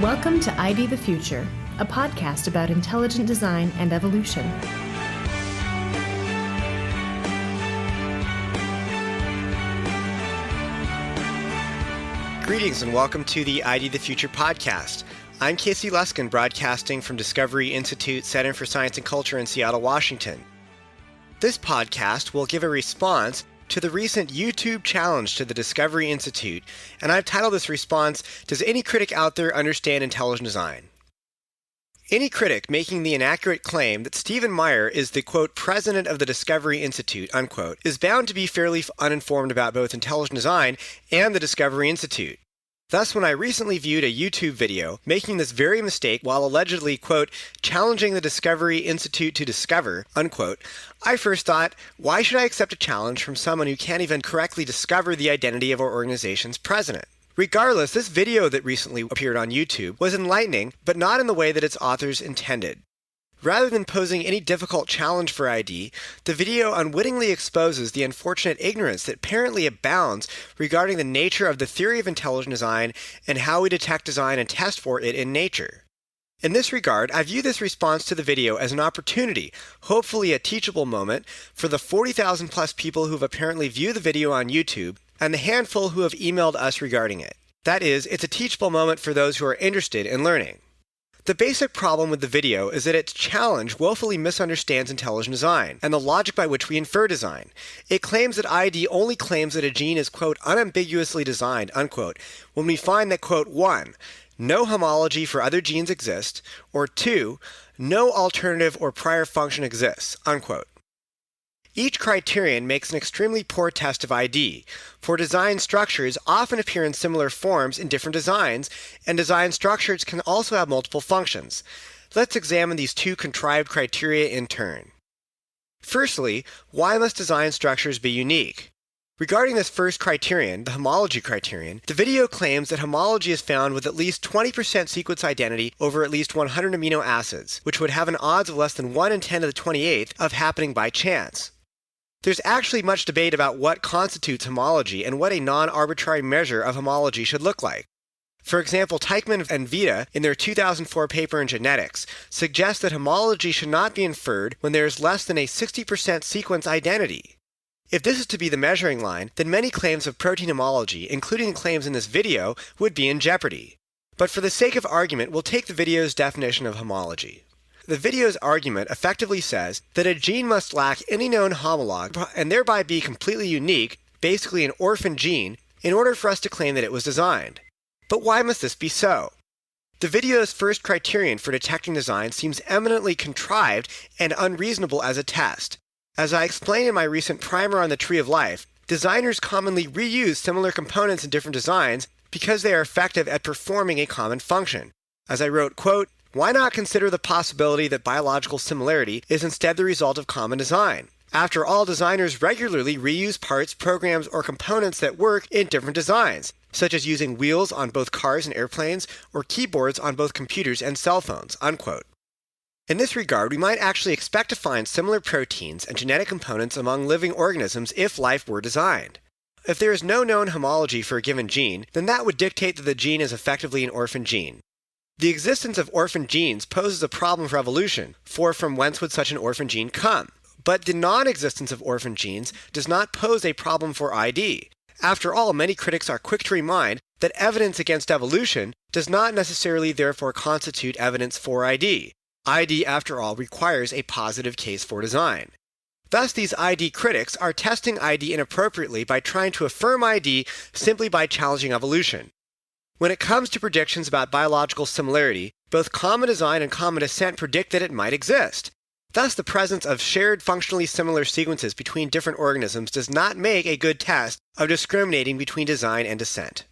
Welcome to ID the Future, a podcast about intelligent design and evolution. Greetings and welcome to the ID the Future podcast. I'm Luskin, broadcasting from Discovery Institute Center for Science and Culture in Seattle, Washington. This podcast will give a response to the recent YouTube challenge to the Discovery Institute, and I've titled this response, "Does any critic out there understand intelligent design?" Any critic making the inaccurate claim that Stephen Meyer is the, quote, president of the Discovery Institute, unquote, is bound to be fairly uninformed about both intelligent design and the Discovery Institute. Thus, when I recently viewed a YouTube video making this very mistake while allegedly, quote, challenging the Discovery Institute to discover, unquote, I first thought, why should I accept a challenge from someone who can't even correctly discover the identity of our organization's president? Regardless, this video that recently appeared on YouTube was enlightening, but not in the way that its authors intended. Rather than posing any difficult challenge for ID, the video unwittingly exposes the unfortunate ignorance that apparently abounds regarding the nature of the theory of intelligent design and how we detect design and test for it in nature. In this regard, I view this response to the video as an opportunity, hopefully a teachable moment, for the 40,000 plus people who have apparently viewed the video on YouTube and the handful who have emailed us regarding it. That is, it's a teachable moment for those who are interested in learning. The basic problem with the video is that its challenge woefully misunderstands intelligent design and the logic by which we infer design. It claims that ID only claims that a gene is, quote, unambiguously designed, unquote, when we find that, quote, 1, no homology for other genes exists, or 2, no alternative or prior function exists, unquote. Each criterion makes an extremely poor test of ID, for design structures often appear in similar forms in different designs, and design structures can also have multiple functions. Let's examine these two contrived criteria in turn. Firstly, why must design structures be unique? Regarding this first criterion, the homology criterion, the video claims that homology is found with at least 20% sequence identity over at least 100 amino acids, which would have an odds of less than 1 in 10 to the 28th of happening by chance. There's actually much debate about what constitutes homology and what a non-arbitrary measure of homology should look like. For example, Teichmann and Vita, in their 2004 paper in Genetics, suggest that homology should not be inferred when there is less than a 60% sequence identity. If this is to be the measuring line, then many claims of protein homology, including the claims in this video, would be in jeopardy. But for the sake of argument, we'll take the video's definition of homology. The video's argument effectively says that a gene must lack any known homologue and thereby be completely unique, basically an orphan gene, in order for us to claim that it was designed. But why must this be so? The video's first criterion for detecting design seems eminently contrived and unreasonable as a test. As I explained in my recent primer on the Tree of Life, designers commonly reuse similar components in different designs because they are effective at performing a common function. As I wrote, quote, why not consider the possibility that biological similarity is instead the result of common design? After all, designers regularly reuse parts, programs, or components that work in different designs, such as using wheels on both cars and airplanes, or keyboards on both computers and cell phones, unquote. In this regard, we might actually expect to find similar proteins and genetic components among living organisms if life were designed. If there is no known homology for a given gene, then that would dictate that the gene is effectively an orphan gene. The existence of orphan genes poses a problem for evolution, for from whence would such an orphan gene come? But the non-existence of orphan genes does not pose a problem for ID. After all, many critics are quick to remind that evidence against evolution does not necessarily therefore constitute evidence for ID. ID, after all, requires a positive case for design. Thus, these ID critics are testing ID inappropriately by trying to affirm ID simply by challenging evolution. When it comes to predictions about biological similarity, both common design and common descent predict that it might exist. Thus, the presence of shared functionally similar sequences between different organisms does not make a good test of discriminating between design and descent.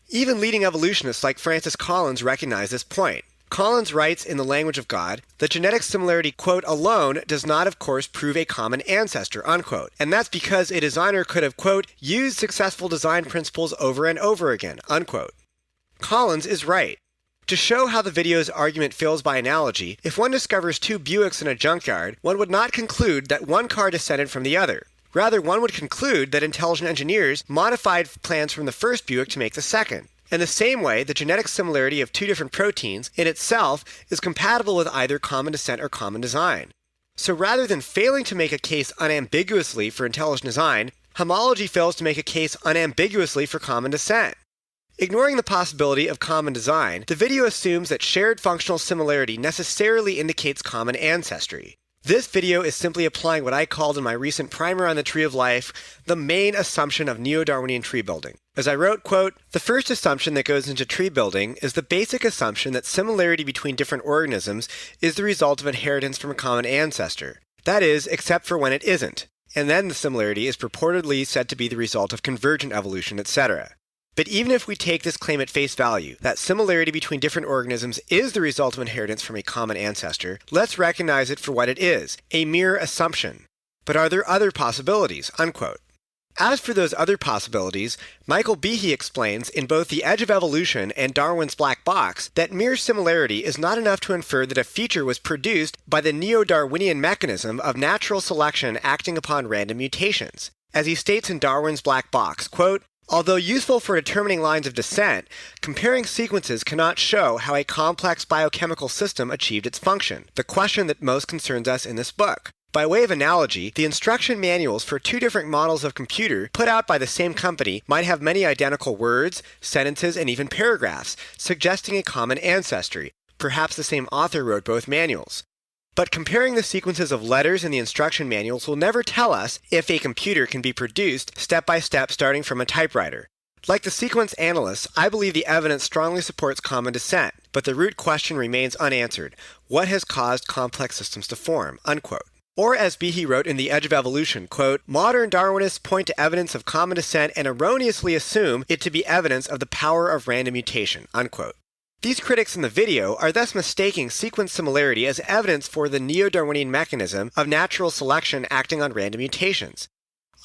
Even leading evolutionists like Francis Collins recognize this point. Collins writes in The Language of God that genetic similarity, quote, alone does not, of course, prove a common ancestor, unquote. And that's because a designer could have, quote, used successful design principles over and over again, unquote. Collins is right. To show how the video's argument fails by analogy, if one discovers two Buicks in a junkyard, one would not conclude that one car descended from the other. Rather, one would conclude that intelligent engineers modified plans from the first Buick to make the second. In the same way, the genetic similarity of two different proteins in itself is compatible with either common descent or common design. So rather than failing to make a case unambiguously for intelligent design, homology fails to make a case unambiguously for common descent. Ignoring the possibility of common design, the video assumes that shared functional similarity necessarily indicates common ancestry. This video is simply applying what I called in my recent primer on the tree of life, the main assumption of neo-Darwinian tree building. As I wrote, quote, "The first assumption that goes into tree building is the basic assumption that similarity between different organisms is the result of inheritance from a common ancestor. That is, except for when it isn't. And then the similarity is purportedly said to be the result of convergent evolution, etc. But even if we take this claim at face value, that similarity between different organisms is the result of inheritance from a common ancestor, let's recognize it for what it is, a mere assumption. But are there other possibilities?" Unquote. As for those other possibilities, Michael Behe explains in both The Edge of Evolution and Darwin's Black Box that mere similarity is not enough to infer that a feature was produced by the neo-Darwinian mechanism of natural selection acting upon random mutations. As he states in Darwin's Black Box, quote, "Although useful for determining lines of descent, comparing sequences cannot show how a complex biochemical system achieved its function, the question that most concerns us in this book. By way of analogy, the instruction manuals for two different models of computer put out by the same company might have many identical words, sentences, and even paragraphs, suggesting a common ancestry. Perhaps the same author wrote both manuals. But comparing the sequences of letters in the instruction manuals will never tell us if a computer can be produced step by step starting from a typewriter. Like the sequence analysts, I believe the evidence strongly supports common descent, but the root question remains unanswered. What has caused complex systems to form?" Unquote. Or as Behe wrote in The Edge of Evolution, quote, "Modern Darwinists point to evidence of common descent and erroneously assume it to be evidence of the power of random mutation." Unquote. These critics in the video are thus mistaking sequence similarity as evidence for the neo-Darwinian mechanism of natural selection acting on random mutations.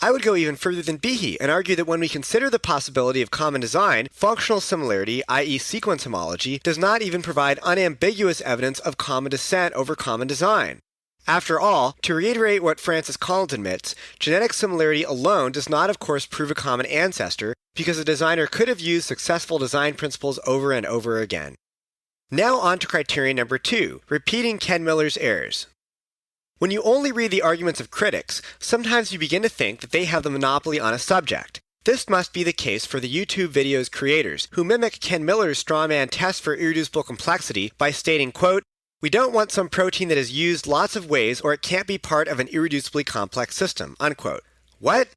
I would go even further than Behe and argue that when we consider the possibility of common design, functional similarity, i.e. sequence homology, does not even provide unambiguous evidence of common descent over common design. After all, to reiterate what Francis Collins admits, genetic similarity alone does not of course prove a common ancestor, because a designer could have used successful design principles over and over again. Now on to criterion number 2, repeating Ken Miller's errors. When you only read the arguments of critics, sometimes you begin to think that they have the monopoly on a subject. This must be the case for the YouTube video's creators, who mimic Ken Miller's strawman test for irreducible complexity by stating, quote, "We don't want some protein that is used lots of ways or it can't be part of an irreducibly complex system." Unquote. What?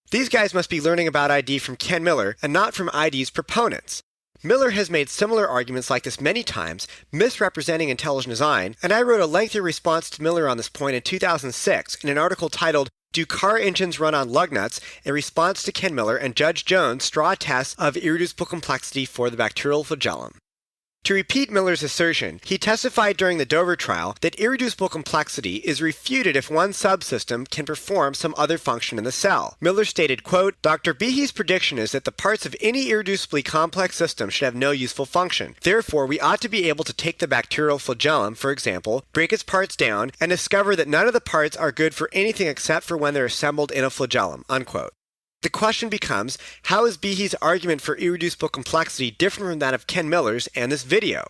These guys must be learning about ID from Ken Miller and not from ID's proponents. Miller has made similar arguments like this many times, misrepresenting intelligent design, and I wrote a lengthy response to Miller on this point in 2006 in an article titled, "Do Car Engines Run on Lug Nuts?" in response to Ken Miller and Judge Jones' straw tests of irreducible complexity for the bacterial flagellum. To repeat Miller's assertion, he testified during the Dover trial that irreducible complexity is refuted if one subsystem can perform some other function in the cell. Miller stated, quote, "Dr. Behe's prediction is that the parts of any irreducibly complex system should have no useful function. Therefore, we ought to be able to take the bacterial flagellum, for example, break its parts down, and discover that none of the parts are good for anything except for when they're assembled in a flagellum." Unquote. The question becomes, how is Behe's argument for irreducible complexity different from that of Ken Miller's and this video?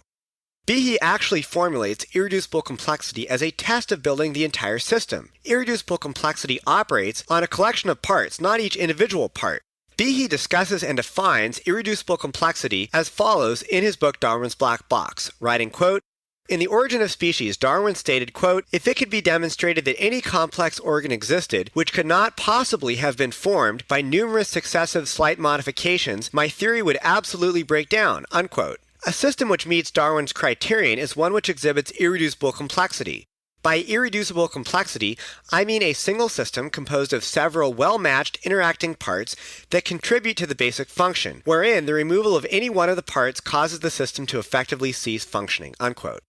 Behe actually formulates irreducible complexity as a test of building the entire system. Irreducible complexity operates on a collection of parts, not each individual part. Behe discusses and defines irreducible complexity as follows in his book Darwin's Black Box, writing, quote, "In The Origin of Species, Darwin stated, quote, if it could be demonstrated that any complex organ existed which could not possibly have been formed by numerous successive slight modifications, my theory would absolutely break down." Unquote. A system which meets Darwin's criterion is one which exhibits irreducible complexity. By irreducible complexity, I mean a single system composed of several well-matched interacting parts that contribute to the basic function, wherein the removal of any one of the parts causes the system to effectively cease functioning. Unquote.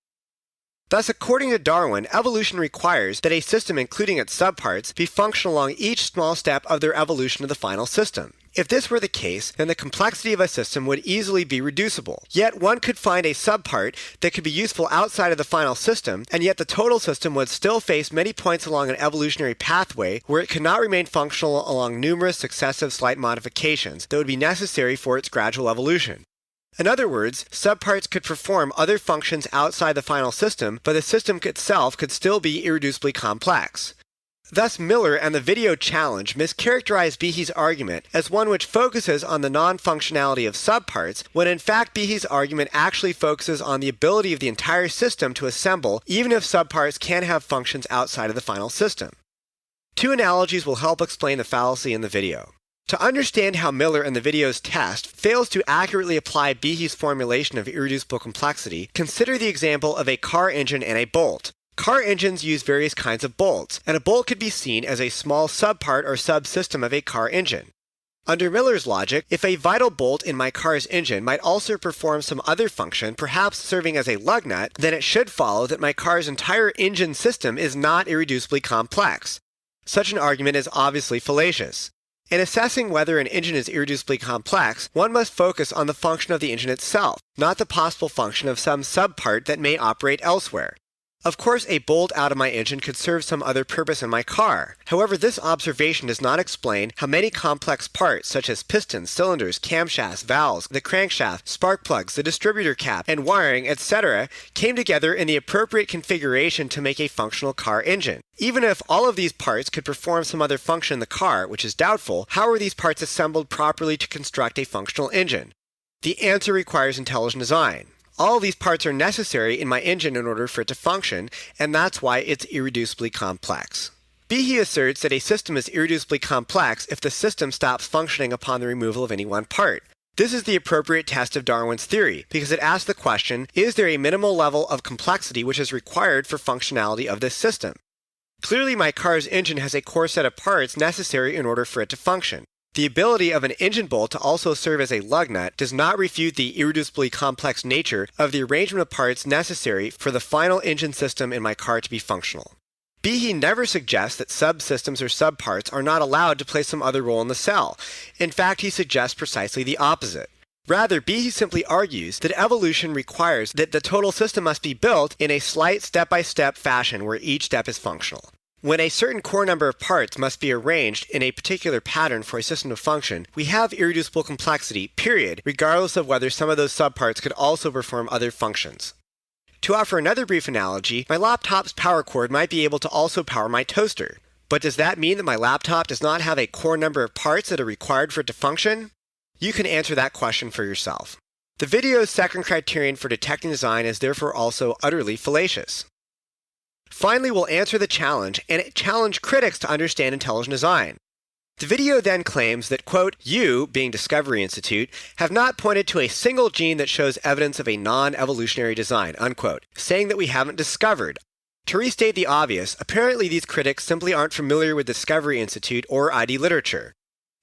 Thus, according to Darwin, evolution requires that a system, including its subparts, be functional along each small step of their evolution to the final system. If this were the case, then the complexity of a system would easily be reducible. Yet one could find a subpart that could be useful outside of the final system, and yet the total system would still face many points along an evolutionary pathway where it could not remain functional along numerous successive slight modifications that would be necessary for its gradual evolution. In other words, subparts could perform other functions outside the final system, but the system itself could still be irreducibly complex. Thus, Miller and the video challenge mischaracterized Behe's argument as one which focuses on the non-functionality of subparts, when in fact Behe's argument actually focuses on the ability of the entire system to assemble, even if subparts can have functions outside of the final system. Two analogies will help explain the fallacy in the video. To understand how Miller and the video's test fails to accurately apply Behe's formulation of irreducible complexity, consider the example of a car engine and a bolt. Car engines use various kinds of bolts, and a bolt could be seen as a small subpart or subsystem of a car engine. Under Miller's logic, if a vital bolt in my car's engine might also perform some other function, perhaps serving as a lug nut, then it should follow that my car's entire engine system is not irreducibly complex. Such an argument is obviously fallacious. In assessing whether an engine is irreducibly complex, one must focus on the function of the engine itself, not the possible function of some subpart that may operate elsewhere. Of course, a bolt out of my engine could serve some other purpose in my car. However, this observation does not explain how many complex parts, such as pistons, cylinders, camshafts, valves, the crankshaft, spark plugs, the distributor cap, and wiring, etc., came together in the appropriate configuration to make a functional car engine. Even if all of these parts could perform some other function in the car, which is doubtful, how are these parts assembled properly to construct a functional engine? The answer requires intelligent design. All of these parts are necessary in my engine in order for it to function, and that's why it's irreducibly complex. Behe asserts that a system is irreducibly complex if the system stops functioning upon the removal of any one part. This is the appropriate test of Darwin's theory, because it asks the question, is there a minimal level of complexity which is required for functionality of this system? Clearly, my car's engine has a core set of parts necessary in order for it to function. The ability of an engine bolt to also serve as a lug nut does not refute the irreducibly complex nature of the arrangement of parts necessary for the final engine system in my car to be functional. Behe never suggests that subsystems or subparts are not allowed to play some other role in the cell. In fact, he suggests precisely the opposite. Rather, Behe simply argues that evolution requires that the total system must be built in a slight step-by-step fashion where each step is functional. When a certain core number of parts must be arranged in a particular pattern for a system to function, we have irreducible complexity, period, regardless of whether some of those subparts could also perform other functions. To offer another brief analogy, my laptop's power cord might be able to also power my toaster. But does that mean that my laptop does not have a core number of parts that are required for it to function? You can answer that question for yourself. The video's second criterion for detecting design is therefore also utterly fallacious. Finally, we'll answer the challenge and challenge critics to understand intelligent design. The video then claims that, quote, you, being Discovery Institute, have not pointed to a single gene that shows evidence of a non-evolutionary design, unquote, saying that we haven't discovered. To restate the obvious, apparently these critics simply aren't familiar with Discovery Institute or ID literature.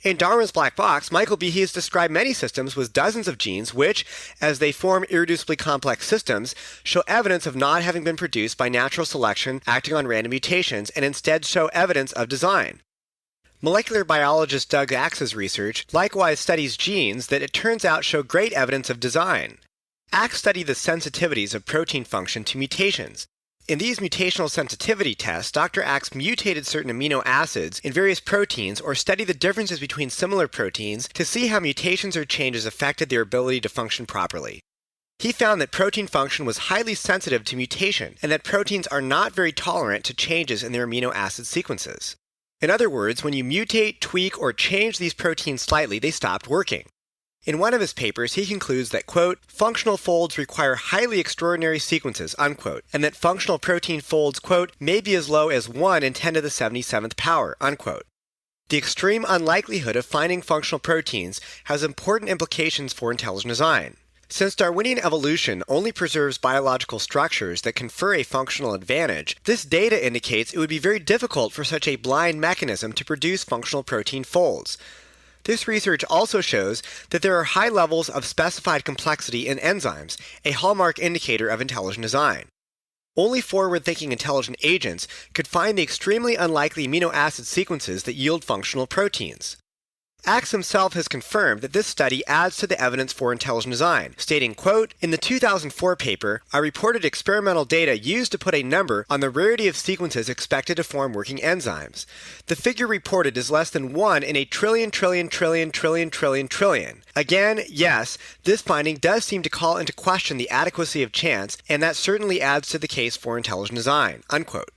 In Darwin's Black Box, Michael Behe has described many systems with dozens of genes which, as they form irreducibly complex systems, show evidence of not having been produced by natural selection acting on random mutations and instead show evidence of design. Molecular biologist Doug Axe's research likewise studies genes that it turns out show great evidence of design. Axe studied the sensitivities of protein function to mutations. In these mutational sensitivity tests, Dr. Axe mutated certain amino acids in various proteins or studied the differences between similar proteins to see how mutations or changes affected their ability to function properly. He found that protein function was highly sensitive to mutation and that proteins are not very tolerant to changes in their amino acid sequences. In other words, when you mutate, tweak, or change these proteins slightly, they stopped working. In one of his papers, he concludes that, quote, functional folds require highly extraordinary sequences, unquote, and that functional protein folds, quote, may be as low as 1 in 10 to the 77th power, unquote. The extreme unlikelihood of finding functional proteins has important implications for intelligent design. Since Darwinian evolution only preserves biological structures that confer a functional advantage, this data indicates it would be very difficult for such a blind mechanism to produce functional protein folds. This research also shows that there are high levels of specified complexity in enzymes, a hallmark indicator of intelligent design. Only forward-thinking intelligent agents could find the extremely unlikely amino acid sequences that yield functional proteins. Axe himself has confirmed that this study adds to the evidence for intelligent design, stating, quote, "In the 2004 paper, I reported experimental data used to put a number on the rarity of sequences expected to form working enzymes. The figure reported is less than 1 in a trillion. Again, yes, this finding does seem to call into question the adequacy of chance, and that certainly adds to the case for intelligent design," unquote.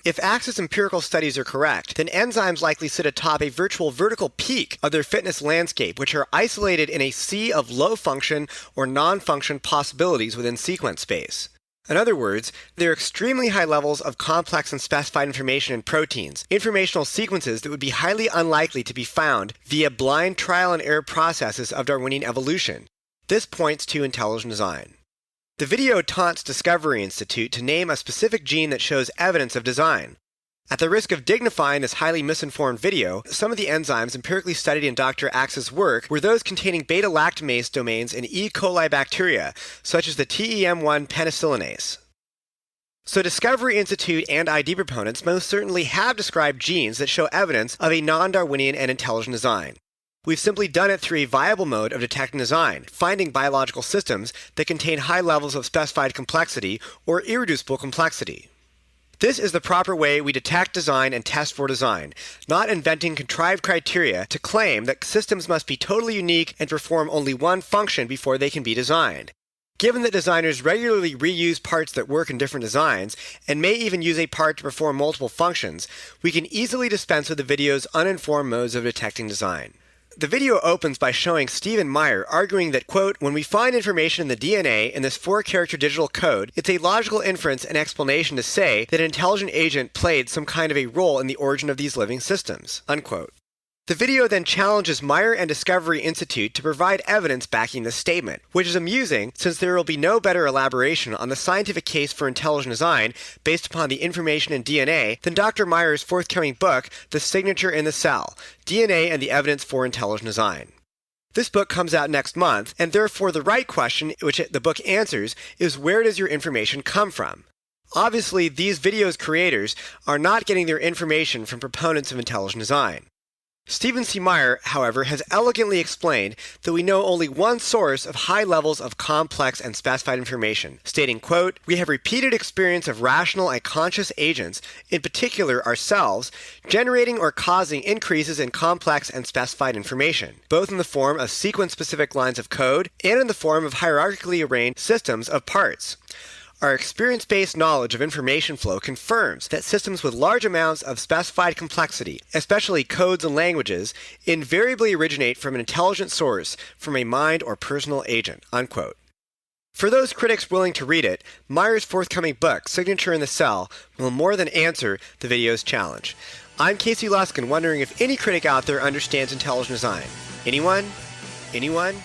If Axe's empirical studies are correct, then enzymes likely sit atop a virtual vertical peak of their fitness landscape, which are isolated in a sea of low-function or non-function possibilities within sequence space. In other words, there are extremely high levels of complex and specified information in proteins, informational sequences that would be highly unlikely to be found via blind trial and error processes of Darwinian evolution. This points to intelligent design. The video taunts Discovery Institute to name a specific gene that shows evidence of design. At the risk of dignifying this highly misinformed video, some of the enzymes empirically studied in Dr. Axe's work were those containing beta-lactamase domains in E. coli bacteria, such as the TEM1 penicillinase. So Discovery Institute and ID proponents most certainly have described genes that show evidence of a non-Darwinian and intelligent design. We've simply done it through a viable mode of detecting design, finding biological systems that contain high levels of specified complexity or irreducible complexity. This is the proper way we detect design and test for design, not inventing contrived criteria to claim that systems must be totally unique and perform only one function before they can be designed. Given that designers regularly reuse parts that work in different designs, and may even use a part to perform multiple functions, we can easily dispense with the video's uninformed modes of detecting design. The video opens by showing Stephen Meyer arguing that, quote, "When we find information in the DNA in this 4-character digital code, it's a logical inference and explanation to say that an intelligent agent played some kind of a role in the origin of these living systems," unquote. The video then challenges Meyer and Discovery Institute to provide evidence backing this statement, which is amusing since there will be no better elaboration on the scientific case for intelligent design based upon the information in DNA than Dr. Meyer's forthcoming book, The Signature in the Cell: DNA and the Evidence for Intelligent Design. This book comes out next month, and therefore the right question which the book answers is, where does your information come from? Obviously, these videos' creators are not getting their information from proponents of intelligent design. Stephen C. Meyer, however, has elegantly explained that we know only one source of high levels of complex and specified information, stating, quote, "We have repeated experience of rational and conscious agents, in particular ourselves, generating or causing increases in complex and specified information, both in the form of sequence-specific lines of code and in the form of hierarchically arranged systems of parts. Our experience-based knowledge of information flow confirms that systems with large amounts of specified complexity, especially codes and languages, invariably originate from an intelligent source, from a mind or personal agent," unquote. For those critics willing to read it, Meyer's forthcoming book, Signature in the Cell, will more than answer the video's challenge. I'm Casey Luskin, wondering if any critic out there understands intelligent design. Anyone? Anyone?